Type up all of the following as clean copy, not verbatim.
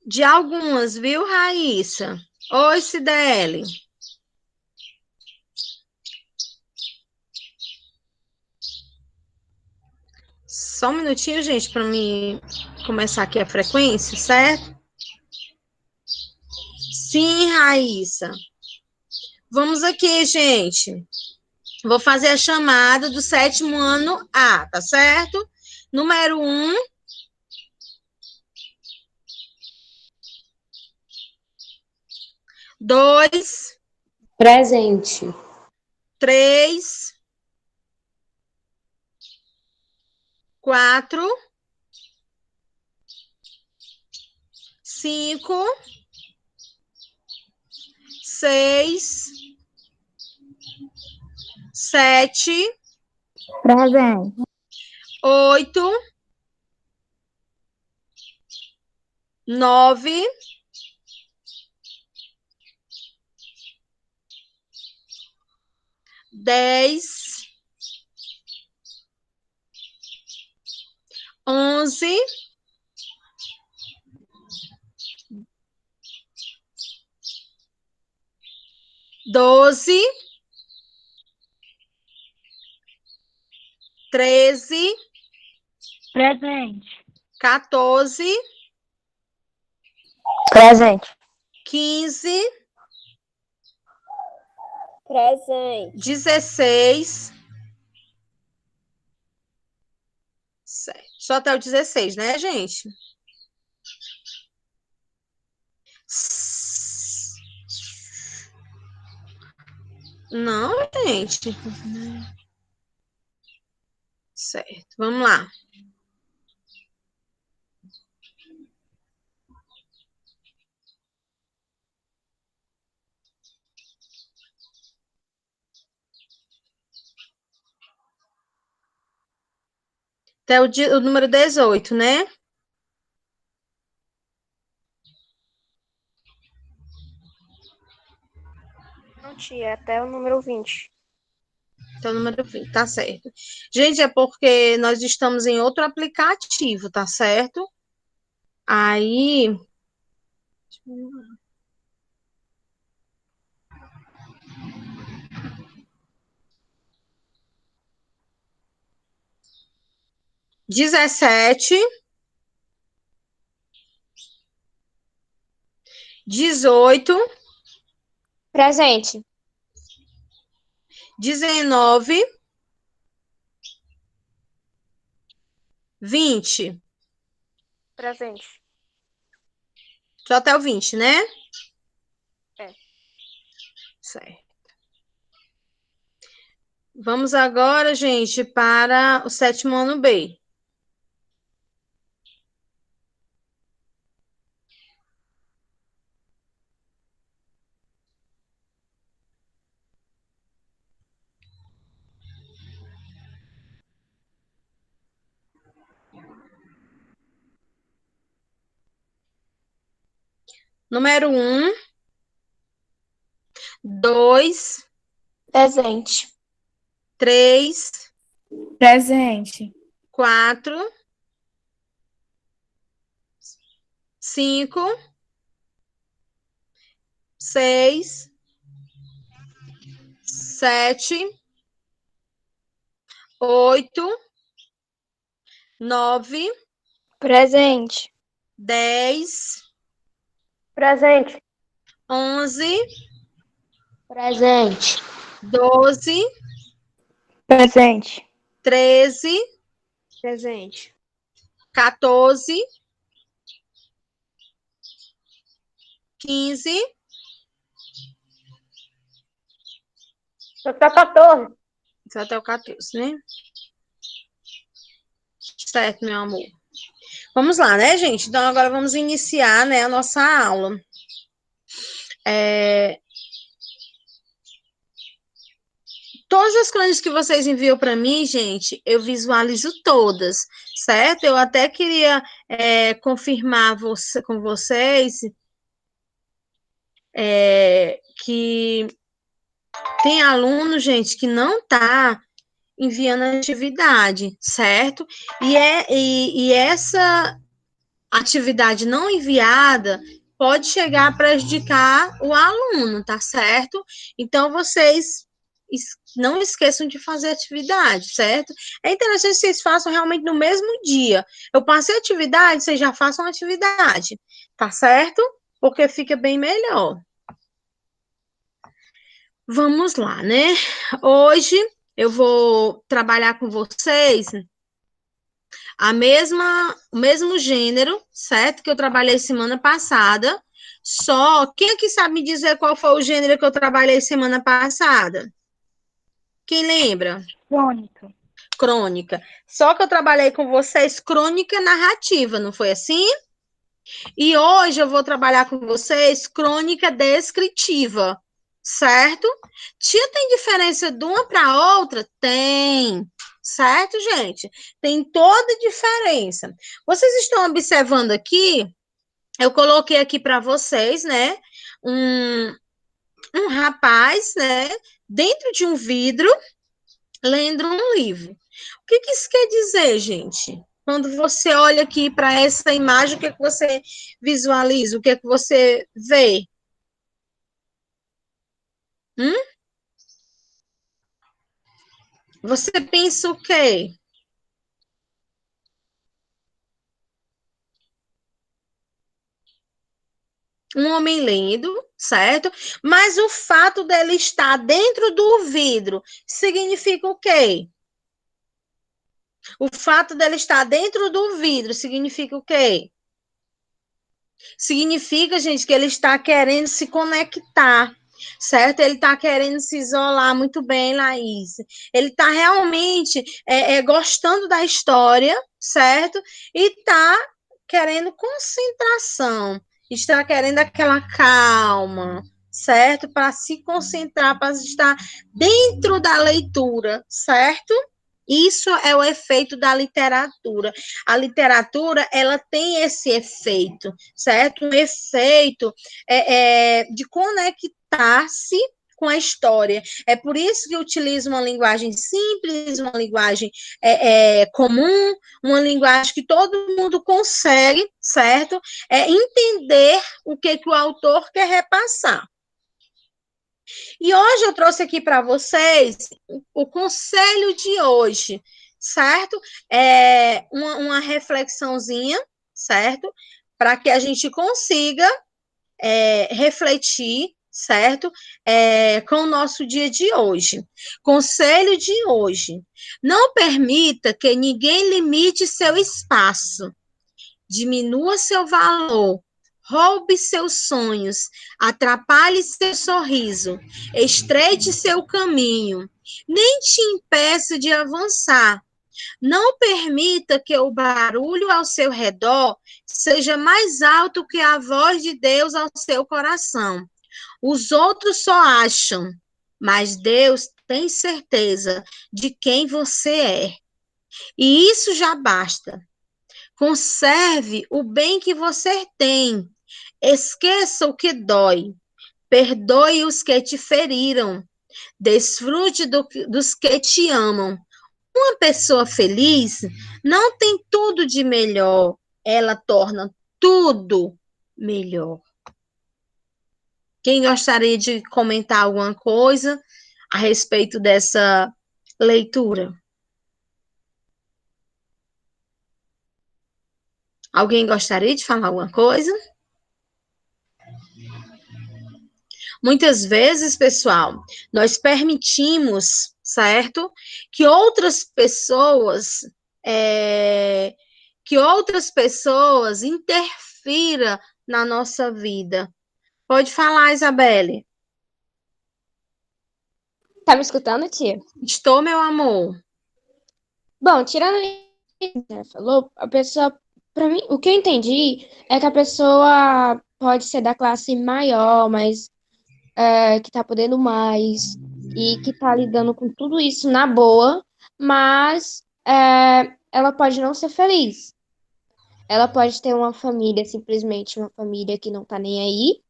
De algumas, viu, Raíssa? Oi, Cidele. Só um minutinho, gente, para mim começar aqui a frequência, certo? Sim, Raíssa. Vamos aqui, gente. Vou fazer a chamada do 7º ano A, tá certo? Número 1. 2. Presente. 3. 4. 5. 6. 7. Presente. 8. 9. 10. 11. 12. 13. Presente. 14. Presente. 15. Presente. 16. Só até o 16, né, gente? Não, gente. Certo, vamos lá. Até o número 18, né? Não, tia, até o número 20. Até o número 20, tá certo. Gente, é porque nós estamos em outro aplicativo, tá certo? Aí. 17. 18. Presente. 19. 20. Presente. Só até o 20, né? É. Certo. Vamos agora, gente, para o 7º ano B. Número 1. 2. Presente. 3. Presente. 4. 5. 6. 7. 8. 9. Presente. 10. Presente. 11. Presente. 12. Presente. 13. Presente. 14. 15. Até 14. Isso até o 14, né? Certo, meu amor. Vamos lá, né, gente? Então, agora vamos iniciar, né, a nossa aula. Todas as crônicas que vocês enviam para mim, gente, eu visualizo todas, certo? Eu até queria confirmar com vocês que tem aluno, gente, que não está enviando atividade, certo? E essa atividade não enviada pode chegar a prejudicar o aluno, tá certo? Então, vocês não esqueçam de fazer atividade, certo? É interessante que vocês façam realmente no mesmo dia. Eu passei atividade, vocês já façam atividade, tá certo? Porque fica bem melhor. Vamos lá, né? Hoje eu vou trabalhar com vocês o mesmo gênero, certo? Que eu trabalhei semana passada. Só, quem aqui sabe me dizer qual foi o gênero que eu trabalhei semana passada? Quem lembra? Crônica. Crônica. Só que eu trabalhei com vocês crônica narrativa, não foi assim? E hoje eu vou trabalhar com vocês crônica descritiva, certo? Tia, tem diferença de uma para outra? Tem, certo, gente? Tem toda diferença. Vocês estão observando aqui, eu coloquei aqui para vocês, né, um rapaz, né, dentro de um vidro, lendo um livro. O que isso quer dizer, gente? Quando você olha aqui para essa imagem, o que você visualiza? O que você vê? Hum? Você pensa o quê? Um homem lendo, certo? Mas o fato dele estar dentro do vidro significa o quê? O fato dele estar dentro do vidro significa o quê? Significa, gente, que ele está querendo se conectar, certo? Ele está querendo se isolar muito bem, Laís. Ele está realmente gostando da história, certo? E está querendo concentração, está querendo aquela calma, certo? Para se concentrar, para estar dentro da leitura, certo? Isso é o efeito da literatura. A literatura, ela tem esse efeito, certo? Um efeito de conectar-se com a história. É por isso que eu utilizo uma linguagem simples, uma linguagem comum, uma linguagem que todo mundo consegue, certo? Entender o que o autor quer repassar. E hoje eu trouxe aqui para vocês o conselho de hoje, certo? Uma reflexãozinha, certo? Para que a gente consiga refletir, certo? Com o nosso dia de hoje. Conselho de hoje: não permita que ninguém limite seu espaço, diminua seu valor, roube seus sonhos, atrapalhe seu sorriso, estreite seu caminho, nem te impeça de avançar. Não permita que o barulho ao seu redor seja mais alto que a voz de Deus ao seu coração. Os outros só acham, mas Deus tem certeza de quem você é. E isso já basta. Conserve o bem que você tem. Esqueça o que dói. Perdoe os que te feriram. Desfrute dos que te amam. Uma pessoa feliz não tem tudo de melhor. Ela torna tudo melhor. Quem gostaria de comentar alguma coisa a respeito dessa leitura? Alguém gostaria de falar alguma coisa? Muitas vezes, pessoal, nós permitimos, certo, que outras pessoas interfiram na nossa vida. Pode falar, Isabelle. Tá me escutando, tia? Estou, meu amor. Bom, tirando isso que ela falou, a pessoa, pra mim, o que eu entendi é que a pessoa pode ser da classe maior, mas que tá podendo mais e que tá lidando com tudo isso na boa, mas ela pode não ser feliz. Ela pode ter uma família, simplesmente uma família que não tá nem aí,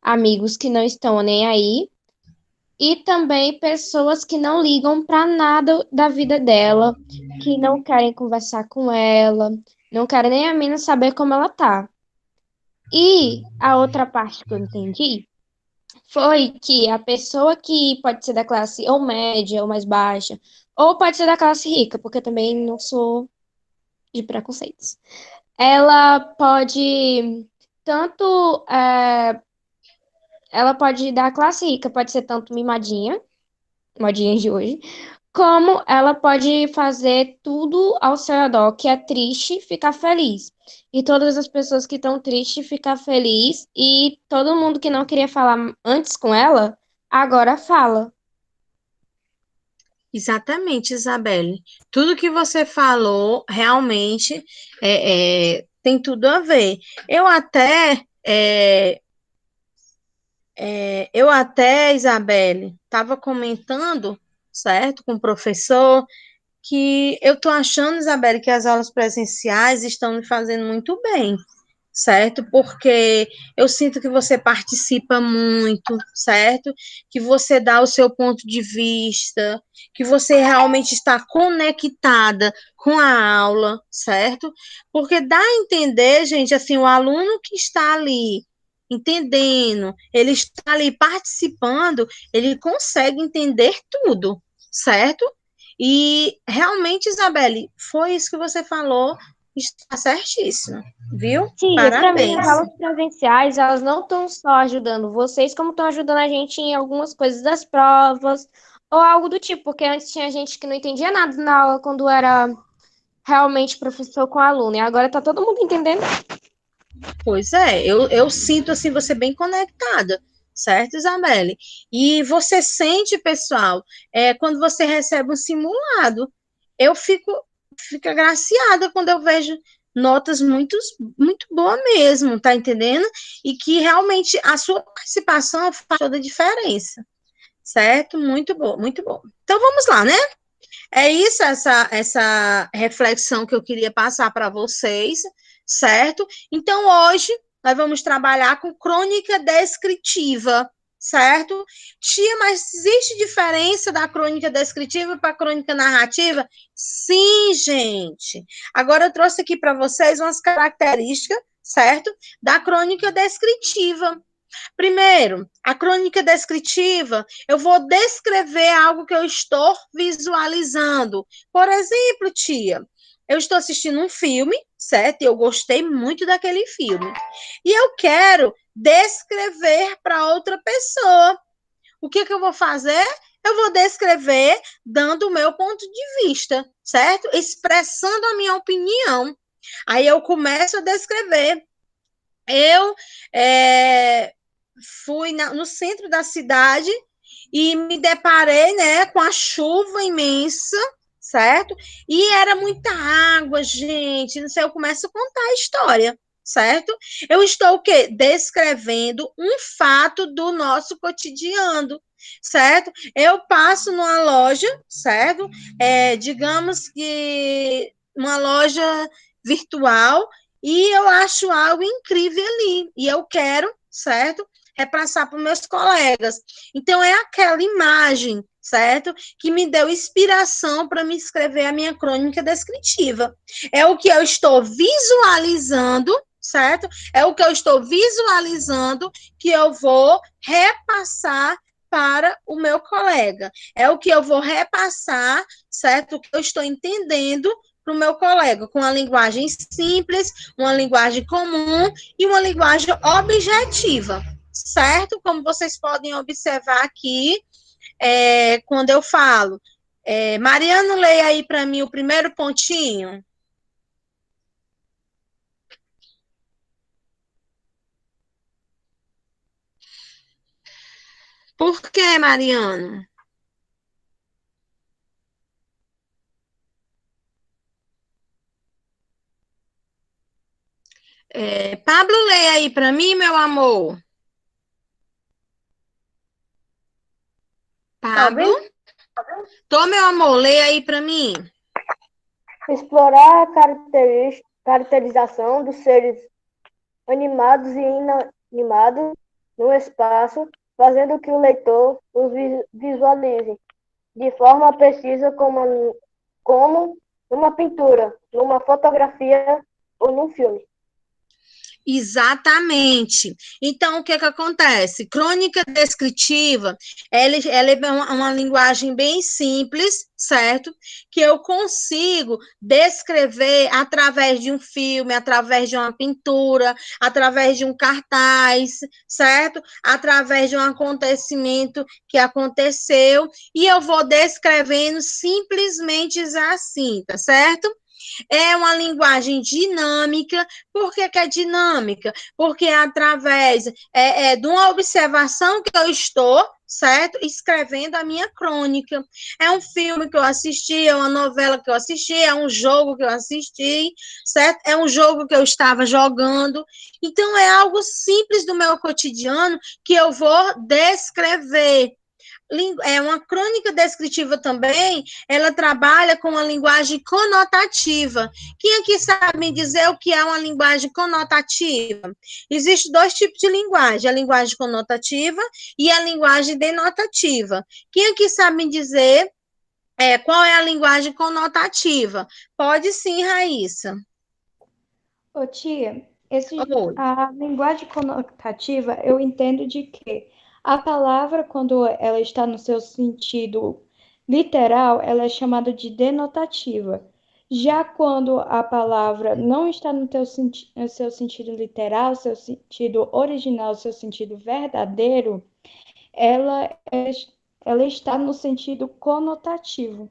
amigos que não estão nem aí, e também pessoas que não ligam para nada da vida dela, que não querem conversar com ela, não querem nem a mina saber como ela tá. E a outra parte que eu entendi foi que a pessoa que pode ser da classe ou média ou mais baixa, ou pode ser da classe rica, porque eu também não sou de preconceitos. Ela pode tanto, ela pode da classe rica, pode ser tanto mimadinha, modinha de hoje, como ela pode fazer tudo ao seu redor que é triste ficar feliz. E todas as pessoas que estão tristes ficar feliz e todo mundo que não queria falar antes com ela, agora fala. Exatamente, Isabelle. Tudo que você falou realmente tem tudo a ver. Eu até, Isabelle, estava comentando, certo, com o professor, que eu estou achando, Isabelle, que as aulas presenciais estão me fazendo muito bem, certo? Porque eu sinto que você participa muito, certo? Que você dá o seu ponto de vista, que você realmente está conectada com a aula, certo? Porque dá a entender, gente, assim, o aluno que está ali entendendo, ele está ali participando, ele consegue entender tudo, certo? E realmente, Isabelle, foi isso que você falou, está certíssimo, viu? Tia, para mim, as Parabéns. aulas presenciais, elas não estão só ajudando vocês, como estão ajudando a gente em algumas coisas das provas, ou algo do tipo, porque antes tinha gente que não entendia nada na aula quando era realmente professor com aluno, e agora tá todo mundo entendendo. Pois é, eu sinto assim você bem conectada, certo, Isabelle? E você sente, pessoal, quando você recebe um simulado, eu fico agraciada quando eu vejo notas muito boas mesmo, tá entendendo? E que realmente a sua participação faz toda a diferença, certo? Muito bom, muito bom. Então vamos lá, né? É isso, essa reflexão que eu queria passar para vocês, certo? Então, hoje, nós vamos trabalhar com crônica descritiva, certo? Tia, mas existe diferença da crônica descritiva para a crônica narrativa? Sim, gente. Agora, eu trouxe aqui para vocês umas características, certo? Da crônica descritiva. Primeiro, a crônica descritiva, eu vou descrever algo que eu estou visualizando. Por exemplo, tia, eu estou assistindo um filme, certo? E eu gostei muito daquele filme. E eu quero descrever para outra pessoa. O que eu vou fazer? Eu vou descrever dando o meu ponto de vista, certo? Expressando a minha opinião. Aí eu começo a descrever. Eu fui no centro da cidade e me deparei, né, com a chuva imensa, certo? E era muita água, gente. Não sei, eu começo a contar a história, certo? Eu estou o quê? Descrevendo um fato do nosso cotidiano, certo? Eu passo numa loja, certo? Digamos que uma loja virtual e eu acho algo incrível ali e eu quero, certo? Repassar para os meus colegas. Então, é aquela imagem, certo? Que me deu inspiração para me escrever a minha crônica descritiva. É o que eu estou visualizando, certo? É o que eu estou visualizando que eu vou repassar para o meu colega. É o que eu vou repassar, certo? O que eu estou entendendo para o meu colega, com uma linguagem simples, uma linguagem comum e uma linguagem objetiva, certo? Como vocês podem observar aqui, quando eu falo. Mariano, leia aí para mim o primeiro pontinho. Por que, Mariano? Pablo, leia aí para mim, meu amor. Tá Pablo? ouvindo? Tô, meu amor, leia aí para mim. Explorar a caracterização dos seres animados e inanimados no espaço fazendo que o leitor os visualize de forma precisa como numa pintura, numa fotografia ou num filme. Exatamente. Então, o que que acontece? Crônica descritiva, ela é uma linguagem bem simples, certo? Que eu consigo descrever através de um filme, através de uma pintura, através de um cartaz, certo? Através de um acontecimento que aconteceu, e eu vou descrevendo simplesmente assim, tá certo? É uma linguagem dinâmica. Por que que é dinâmica? Porque é através de uma observação que eu estou, certo? Escrevendo a minha crônica. É um filme que eu assisti, é uma novela que eu assisti, é um jogo que eu assisti, certo? É um jogo que eu estava jogando. Então, é algo simples do meu cotidiano que eu vou descrever. É uma crônica descritiva também, ela trabalha com uma linguagem conotativa. Quem aqui sabe me dizer o que é uma linguagem conotativa? Existem dois tipos de linguagem, a linguagem conotativa e a linguagem denotativa. Quem aqui sabe me dizer qual é a linguagem conotativa? Pode sim, Raíssa. Ô, tia, Oi. a linguagem conotativa eu entendo de que a palavra, quando ela está no seu sentido literal, ela é chamada de denotativa. Já quando a palavra não está no seu sentido literal, seu sentido original, seu sentido verdadeiro, ela, é, ela está no sentido conotativo.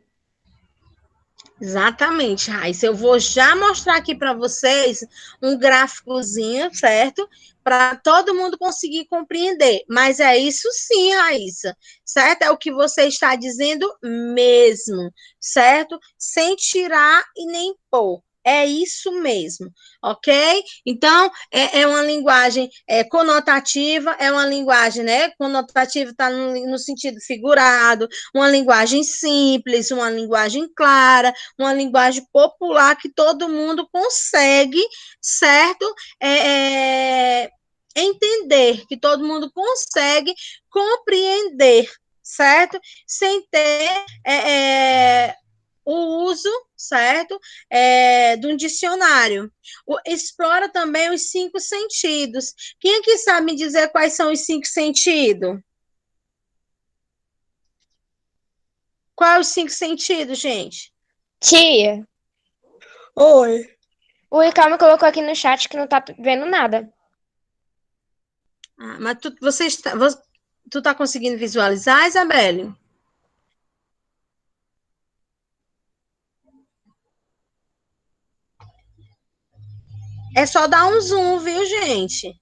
Exatamente, Raíssa. Eu vou já mostrar aqui para vocês um gráficozinho, certo? Para todo mundo conseguir compreender. Mas é isso sim, Raíssa, certo? É o que você está dizendo mesmo, certo? Sem tirar e nem pôr. É isso mesmo, ok? Então, é uma linguagem conotativa, é uma linguagem, né? Conotativa está no sentido figurado, uma linguagem simples, uma linguagem clara, uma linguagem popular que todo mundo consegue, certo? Entender, que todo mundo consegue compreender, certo? Sem ter o uso, certo? De um dicionário. Explora também os 5 sentidos. Quem aqui sabe me dizer quais são os 5 sentidos? Quais os 5 sentidos, gente? Tia, Oi. o Ricardo colocou aqui no chat que não tá vendo nada. Mas tu tá conseguindo visualizar, Isabelle? É só dar um zoom, viu, gente?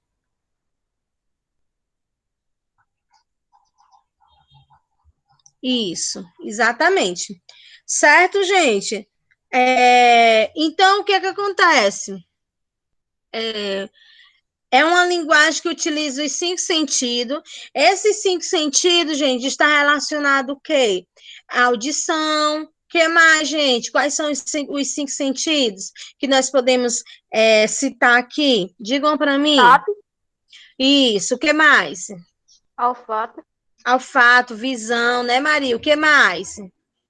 Isso, exatamente. Certo, gente? Então, o que é que acontece? É uma linguagem que utiliza os 5 sentidos. Esses 5 sentidos, gente, está relacionado o quê? A audição. O que mais, gente? Quais são os 5 sentidos que nós podemos citar aqui? Digam para mim. Tato, Isso, o que mais? olfato, Olfato, visão, né, Maria? O que mais?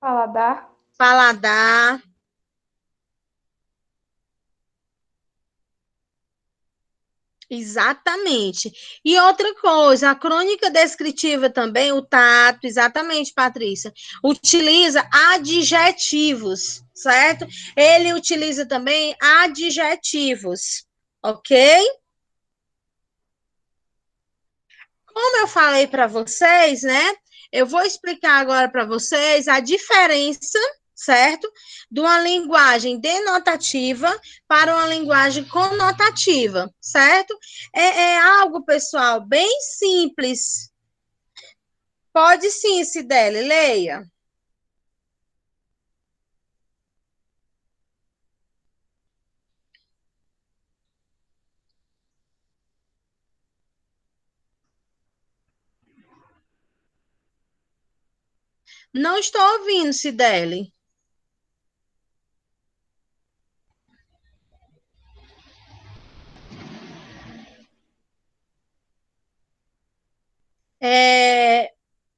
Paladar. Paladar. Exatamente. E outra coisa, a crônica descritiva também, o tato, exatamente, Patrícia, utiliza adjetivos, certo? Ele utiliza também adjetivos, ok? Como eu falei para vocês, né? Eu vou explicar agora para vocês a diferença, certo? De uma linguagem denotativa para uma linguagem conotativa, certo? É algo, pessoal, bem simples. Pode sim, Cibele, leia. Não estou ouvindo, Cibele.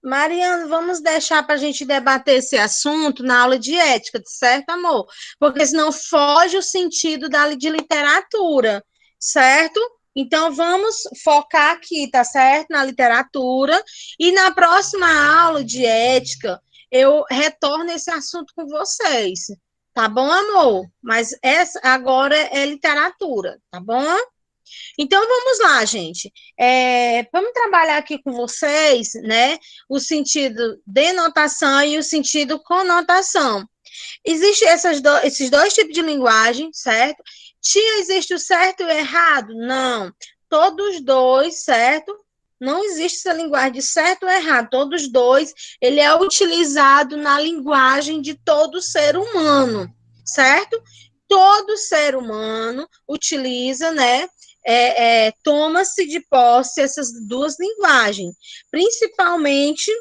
Mariana, vamos deixar para a gente debater esse assunto na aula de ética, certo, amor? Porque senão foge o sentido de literatura, certo? Então, vamos focar aqui, tá certo? Na literatura. E na próxima aula de ética, eu retorno esse assunto com vocês. Tá bom, amor? Mas essa agora é literatura, tá bom? Então, vamos lá, gente. Vamos trabalhar aqui com vocês, né? O sentido denotação e o sentido conotação. Existem esses dois tipos de linguagem, certo? Tia, existe o certo e o errado? Não. Todos dois, certo? Não existe essa linguagem de certo ou errado. Todos dois, ele é utilizado na linguagem de todo ser humano, certo? Todo ser humano utiliza, né? Toma-se de posse essas duas linguagens, principalmente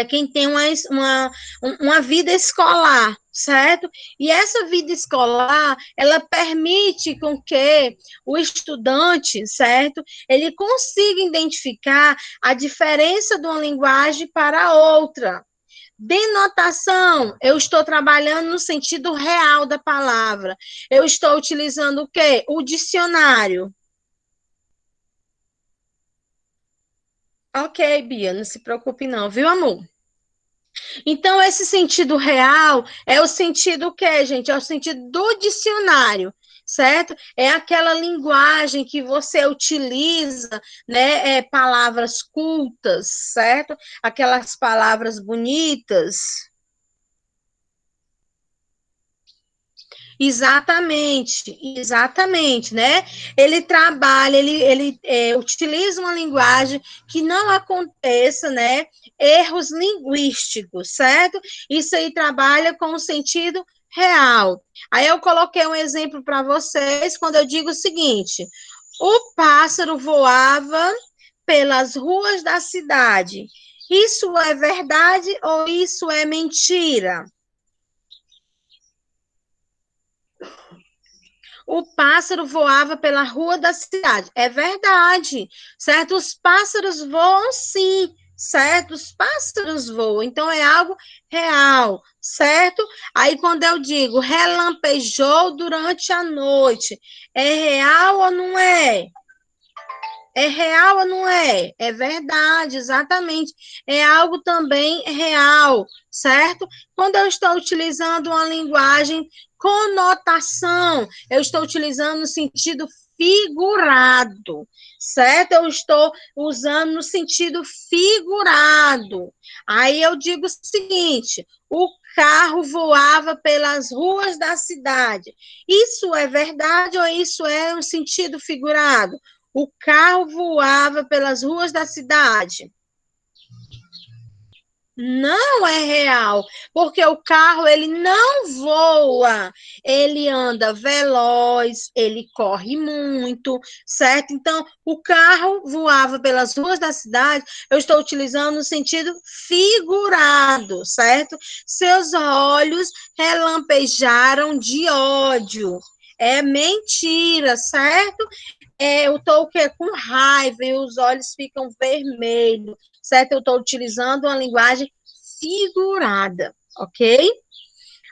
quem tem uma vida escolar, certo? E essa vida escolar, ela permite com que o estudante, certo? Ele consiga identificar a diferença de uma linguagem para a outra. Denotação, eu estou trabalhando no sentido real da palavra. Eu estou utilizando o quê? O dicionário. Ok, Bia, não se preocupe não, viu, amor? Então, esse sentido real é o sentido o quê, gente? É o sentido do dicionário, certo? É aquela linguagem que você utiliza, né? Palavras cultas, certo? Aquelas palavras bonitas. Exatamente, né? Ele trabalha, ele utiliza uma linguagem que não aconteça, né? Erros linguísticos, certo? Isso aí trabalha com o sentido real. Aí eu coloquei um exemplo para vocês quando eu digo o seguinte: o pássaro voava pelas ruas da cidade. Isso é verdade ou isso é mentira? O pássaro voava pela rua da cidade. É verdade, certo? Os pássaros voam sim, certo? Os pássaros voam, então é algo real, certo? Aí quando eu digo relampejou durante a noite, é real ou não é? É real ou não é? É verdade, exatamente. É algo também real, certo? Quando eu estou utilizando uma linguagem conotação, eu estou utilizando no sentido figurado, certo? Eu estou usando no sentido figurado. Aí eu digo o seguinte: o carro voava pelas ruas da cidade. Isso é verdade ou isso é um sentido figurado? O carro voava pelas ruas da cidade. Não é real, porque o carro, ele não voa, ele anda veloz, ele corre muito, certo? Então, o carro voava pelas ruas da cidade, eu estou utilizando no sentido figurado, certo? Seus olhos relampejaram de ódio. É mentira, certo? Eu estou o quê? Com raiva e os olhos ficam vermelhos, certo? Eu estou utilizando uma linguagem figurada, ok?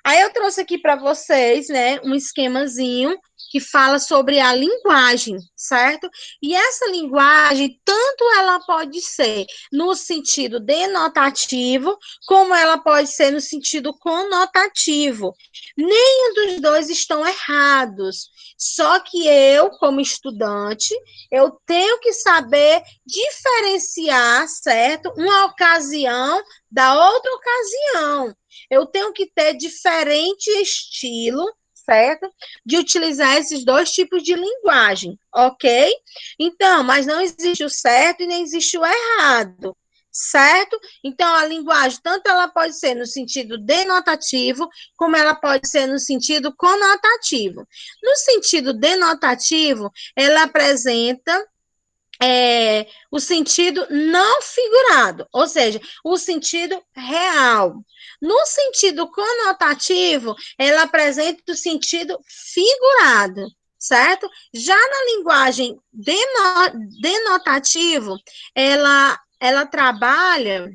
Aí eu trouxe aqui para vocês, né, um esquemazinho que fala sobre a linguagem, certo? E essa linguagem, tanto ela pode ser no sentido denotativo, como ela pode ser no sentido conotativo. Nenhum dos dois estão errados. Só que eu, como estudante, eu tenho que saber diferenciar, certo? Uma ocasião da outra ocasião. Eu tenho que ter diferente estilo, certo? De utilizar esses dois tipos de linguagem, ok? Então, mas não existe o certo e nem existe o errado, certo? Então, a linguagem, tanto ela pode ser no sentido denotativo, como ela pode ser no sentido conotativo. No sentido denotativo, ela apresenta o sentido não figurado, ou seja, o sentido real. No sentido conotativo, ela apresenta o sentido figurado, certo? Já na linguagem denotativo, ela ela trabalha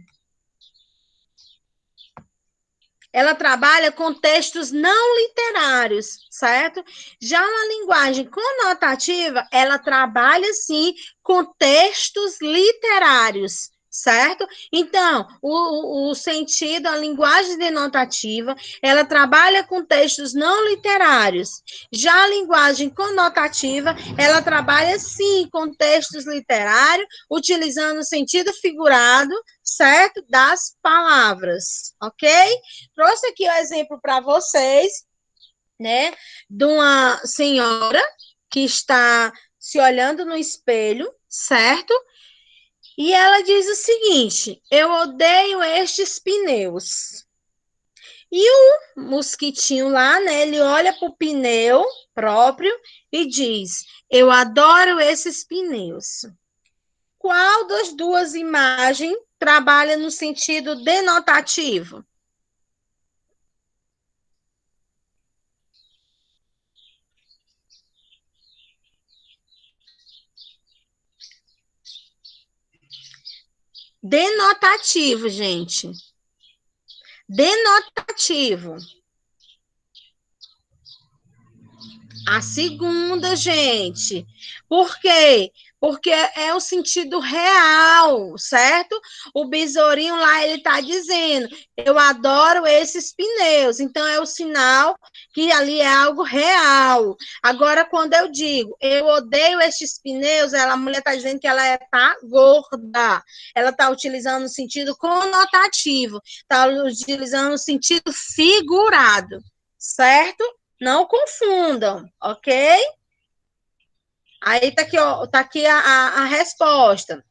com textos não literários, certo? Já uma linguagem conotativa, ela trabalha, sim, com textos literários, certo? Então, o sentido, a linguagem denotativa, ela trabalha com textos não literários. Já a linguagem conotativa, ela trabalha, sim, com textos literários, utilizando o sentido figurado, certo? Das palavras, ok? Trouxe aqui o exemplo para vocês, né, de uma senhora que está se olhando no espelho, certo? E ela diz o seguinte: eu odeio estes pneus. E o mosquitinho lá, né, ele olha para o pneu próprio e diz: eu adoro esses pneus. Qual das duas imagens trabalha no sentido denotativo? Denotativo, gente. Denotativo. A segunda, gente. Por quê? Porque é o sentido real, certo? O besourinho lá, ele tá dizendo, eu adoro esses pneus. Então, é o sinal que ali é algo real. Agora, quando eu digo, eu odeio estes pneus, a mulher tá dizendo que ela tá gorda. Ela tá utilizando o sentido conotativo. Tá utilizando o sentido figurado, certo? Não confundam, ok? Aí tá aqui, ó, tá aqui a resposta.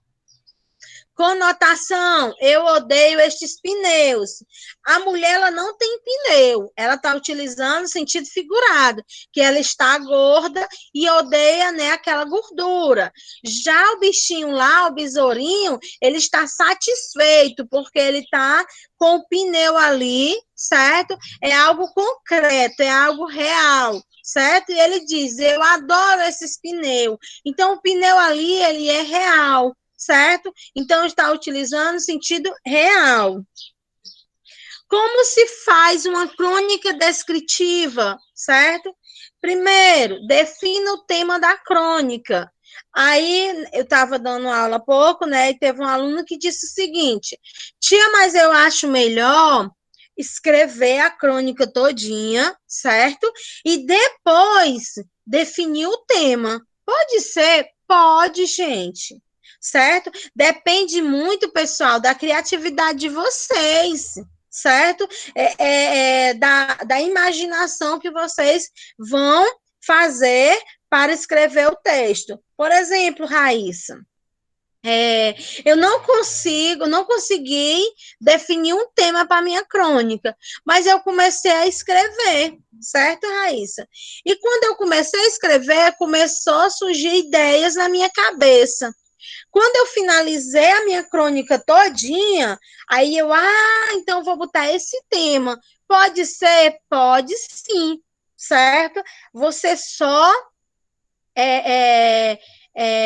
Conotação, eu odeio estes pneus. A mulher, ela não tem pneu, ela está utilizando sentido figurado, que ela está gorda e odeia, né, aquela gordura. Já o bichinho lá, o besourinho, ele está satisfeito, porque ele está com o pneu ali, certo? É algo concreto, é algo real, certo? E ele diz, eu adoro esses pneus. Então, o pneu ali, ele é real, certo? Então, está utilizando o sentido real. Como se faz uma crônica descritiva, certo? Primeiro, defina o tema da crônica. Aí, eu estava dando aula há pouco, né, e teve um aluno que disse o seguinte, tia, mas eu acho melhor escrever a crônica todinha, certo? E depois definir o tema. Pode ser? Pode, gente, certo? Depende muito, pessoal, da criatividade de vocês, certo? Da imaginação que vocês vão fazer para escrever o texto. Por exemplo, Raíssa, eu não consegui definir um tema para minha crônica, mas eu comecei a escrever, certo, Raíssa? E quando eu comecei a escrever, começou a surgir ideias na minha cabeça. Quando eu finalizei a minha crônica todinha, aí então vou botar esse tema. Pode ser? Pode sim, certo? Você só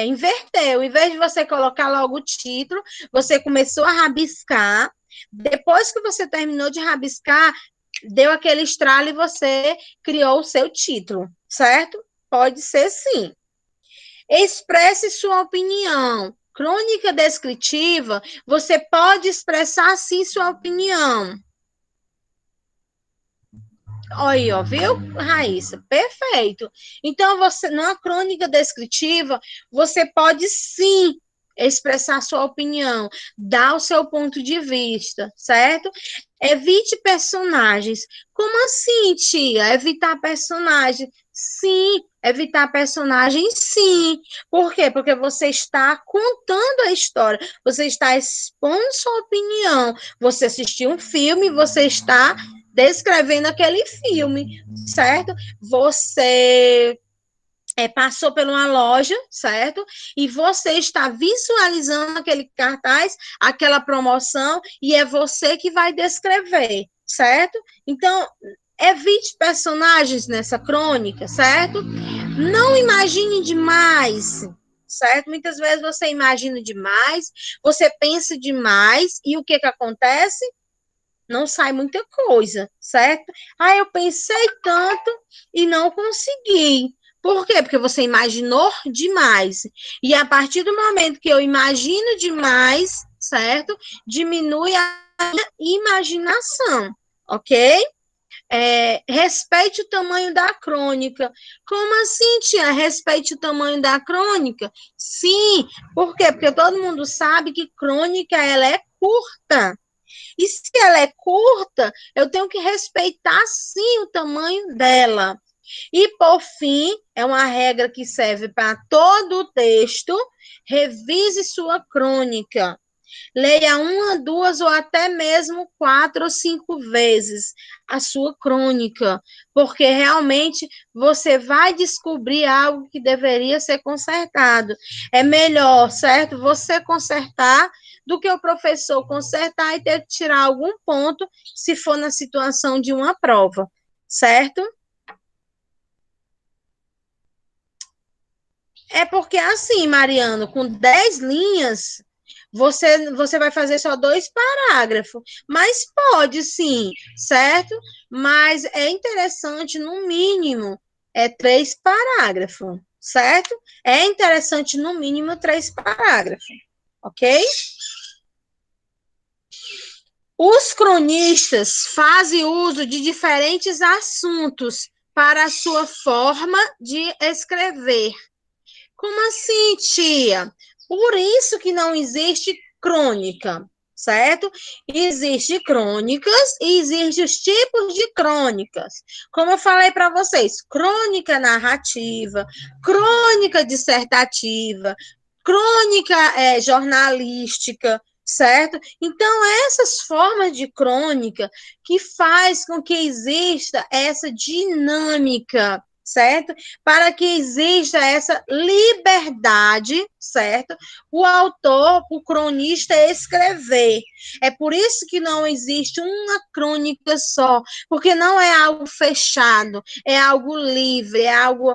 inverteu. Em vez de você colocar logo o título, você começou a rabiscar. Depois que você terminou de rabiscar, deu aquele estralo e você criou o seu título, certo? Pode ser sim. Expresse sua opinião. Crônica descritiva, você pode expressar sim sua opinião. Olha, viu, Raíssa? Perfeito. Então, você, numa crônica descritiva, você pode sim expressar sua opinião, dar o seu ponto de vista, certo? Evite personagens. Como assim, tia? Evitar personagens? Sim, evitar personagens, sim. Por quê? Porque você está contando a história, você está expondo sua opinião. Você assistiu um filme, você está descrevendo aquele filme, certo? Você passou por uma loja, certo? E você está visualizando aquele cartaz, aquela promoção, e é você que vai descrever, certo? Então, evite personagens nessa crônica, certo? Não imagine demais, certo? Muitas vezes você imagina demais, você pensa demais, e o que que acontece? Não sai muita coisa, certo? Ah, eu pensei tanto e não consegui. Por quê? Porque você imaginou demais. E a partir do momento que eu imagino demais, certo? Diminui a minha imaginação, ok? Respeite o tamanho da crônica. Como assim, tia? Respeite o tamanho da crônica? Sim, por quê? Porque todo mundo sabe que crônica ela é curta. E se ela é curta, eu tenho que respeitar sim o tamanho dela. E por fim, é uma regra que serve para todo o texto, revise sua crônica. Leia uma, duas ou até mesmo 4 ou 5 vezes a sua crônica, porque realmente você vai descobrir algo que deveria ser consertado. É melhor, certo? Você consertar do que o professor consertar e ter que tirar algum ponto se for na situação de uma prova, certo? É porque assim, Mariano, com 10 linhas, você vai fazer só 2 parágrafos. Mas pode sim, certo? Mas é interessante, no mínimo, 3 parágrafos, certo? É interessante, no mínimo, 3 parágrafos, ok? Os cronistas fazem uso de diferentes assuntos para a sua forma de escrever. Como assim, tia? Por isso que não existe crônica, certo? Existe crônicas e existem os tipos de crônicas. Como eu falei para vocês, crônica narrativa, crônica dissertativa, crônica jornalística, certo? Então, essas formas de crônica que faz com que exista essa dinâmica, certo? Para que exista essa liberdade, certo? O autor, o cronista escrever. É por isso que não existe uma crônica só, porque não é algo fechado, é algo livre, é algo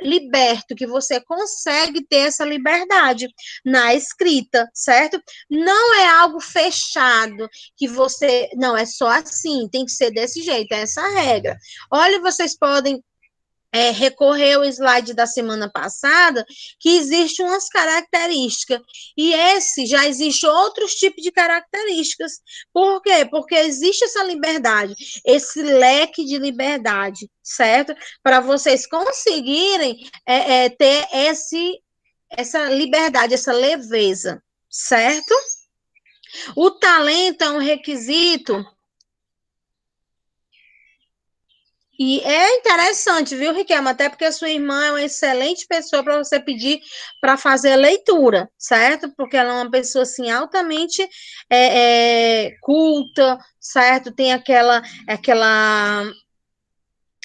liberto, que você consegue ter essa liberdade na escrita, certo? Não é algo fechado, que você, não, é só assim, tem que ser desse jeito, é essa a regra. Olha, vocês podem recorrer ao slide da semana passada, que existem umas características, e esse já existe outros tipos de características. Por quê? Porque existe essa liberdade, esse leque de liberdade, certo? Para vocês conseguirem ter essa liberdade, essa leveza, certo? O talento é um requisito. E é interessante, viu, Riquelme? Até porque a sua irmã é uma excelente pessoa para você pedir para fazer a leitura, certo? Porque ela é uma pessoa, assim, altamente culta, certo? Tem aquela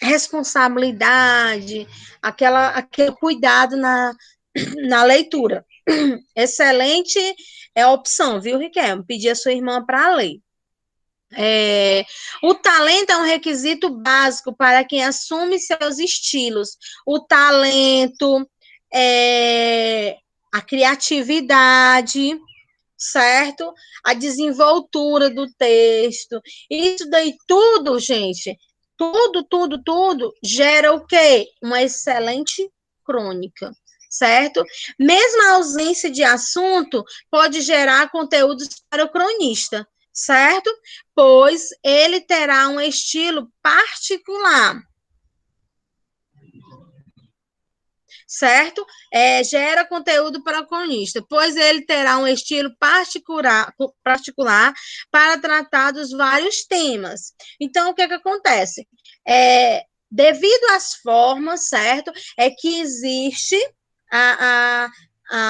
responsabilidade, aquele cuidado na leitura. Excelente opção, viu, Riquelme? Pedir a sua irmã para ler. O talento é um requisito básico para quem assume seus estilos. O talento, a criatividade, certo? A desenvoltura do texto. Isso daí tudo, gente, tudo gera o quê? Uma excelente crônica, certo? Mesmo a ausência de assunto pode gerar conteúdos para o cronista, certo? Pois ele terá um estilo particular, certo? Gera conteúdo para o cronista, pois ele terá um estilo particular para tratar dos vários temas. Então, o que acontece? Devido às formas, certo? É que existe a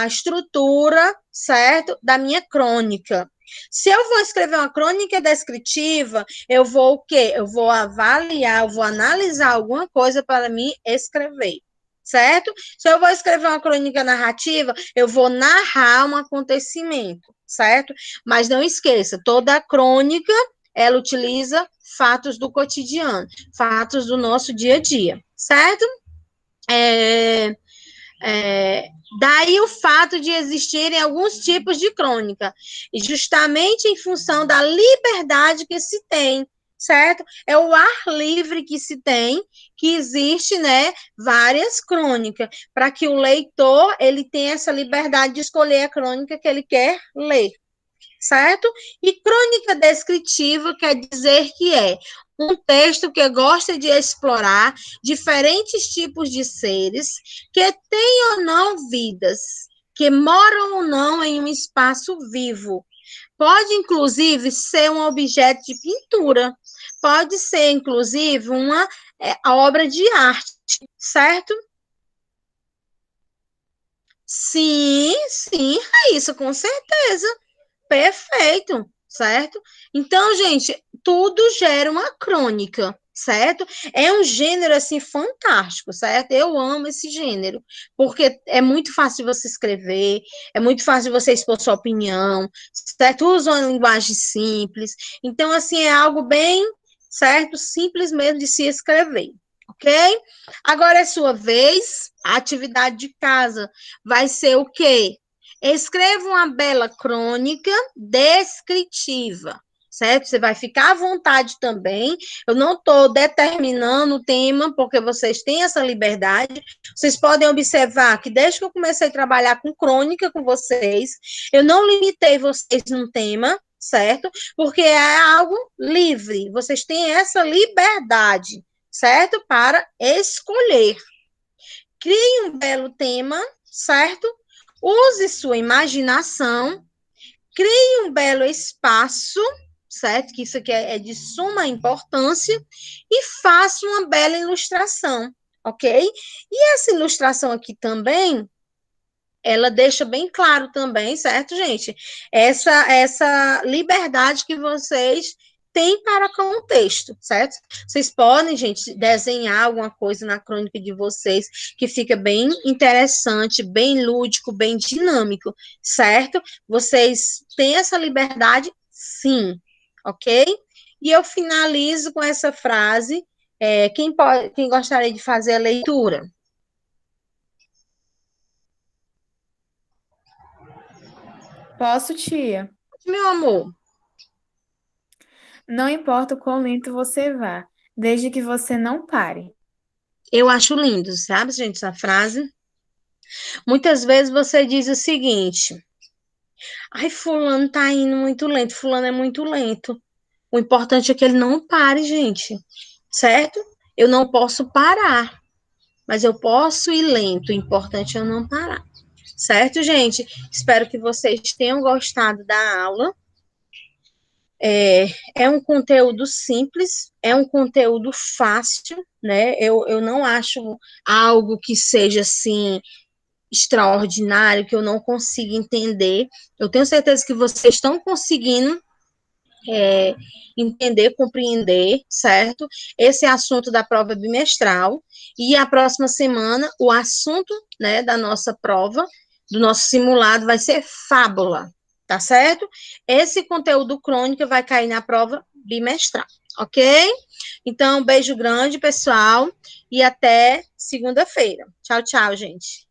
estrutura, certo? Da minha crônica. Se eu vou escrever uma crônica descritiva, eu vou o quê? Eu vou avaliar, eu vou analisar alguma coisa para mim escrever, certo? Se eu vou escrever uma crônica narrativa, eu vou narrar um acontecimento, certo? Mas não esqueça, toda crônica, ela utiliza fatos do cotidiano, fatos do nosso dia a dia, certo? Daí o fato de existirem alguns tipos de crônica, e justamente em função da liberdade que se tem, certo? É o ar livre que se tem, que existe, né, várias crônicas, para que o leitor, ele tenha essa liberdade de escolher a crônica que ele quer ler, certo? E crônica descritiva quer dizer que é um texto que gosta de explorar diferentes tipos de seres que têm ou não vidas, que moram ou não em um espaço vivo. Pode, inclusive, ser um objeto de pintura, pode ser, inclusive, uma obra de arte, certo? Sim, sim, Raíssa, com certeza. Perfeito, certo? Então, gente, tudo gera uma crônica, certo? É um gênero, assim, fantástico, certo? Eu amo esse gênero, porque é muito fácil de você escrever, é muito fácil de você expor sua opinião, certo? Usa uma linguagem simples. Então, assim, é algo bem, certo? Simples mesmo de se escrever, ok? Agora é sua vez, a atividade de casa vai ser o quê? Escreva uma bela crônica descritiva, certo? Você vai ficar à vontade também. Eu não estou determinando o tema, porque vocês têm essa liberdade. Vocês podem observar que desde que eu comecei a trabalhar com crônica com vocês, eu não limitei vocês num tema, certo? Porque é algo livre. Vocês têm essa liberdade, certo? Para escolher. Crie um belo tema, certo? Use sua imaginação, crie um belo espaço, certo? Que isso aqui é de suma importância, e faça uma bela ilustração, ok? E essa ilustração aqui também, ela deixa bem claro também, certo, gente? Essa liberdade que vocês têm para com o texto, certo? Vocês podem, gente, desenhar alguma coisa na crônica de vocês que fica bem interessante, bem lúdico, bem dinâmico, certo? Vocês têm essa liberdade, sim, ok? E eu finalizo com essa frase. Quem gostaria de fazer a leitura? Posso, tia? Meu amor. Não importa o quão lento você vá, desde que você não pare. Eu acho lindo, sabe, gente, essa frase? Muitas vezes você diz o seguinte: ai, fulano tá indo muito lento, fulano é muito lento. O importante é que ele não pare, gente, certo? Eu não posso parar, mas eu posso ir lento. O importante é eu não parar, certo, gente? Espero que vocês tenham gostado da aula. É um conteúdo simples, é um conteúdo fácil, né? Eu não acho algo que seja assim extraordinário, que eu não consigo entender. Eu tenho certeza que vocês estão conseguindo entender, compreender, certo? Esse é assunto da prova bimestral. E a próxima semana, o assunto, né, da nossa prova, do nosso simulado, vai ser fábula, tá certo? Esse conteúdo crônico vai cair na prova bimestral, ok? Então, beijo grande, pessoal, e até segunda-feira. Tchau, tchau, gente.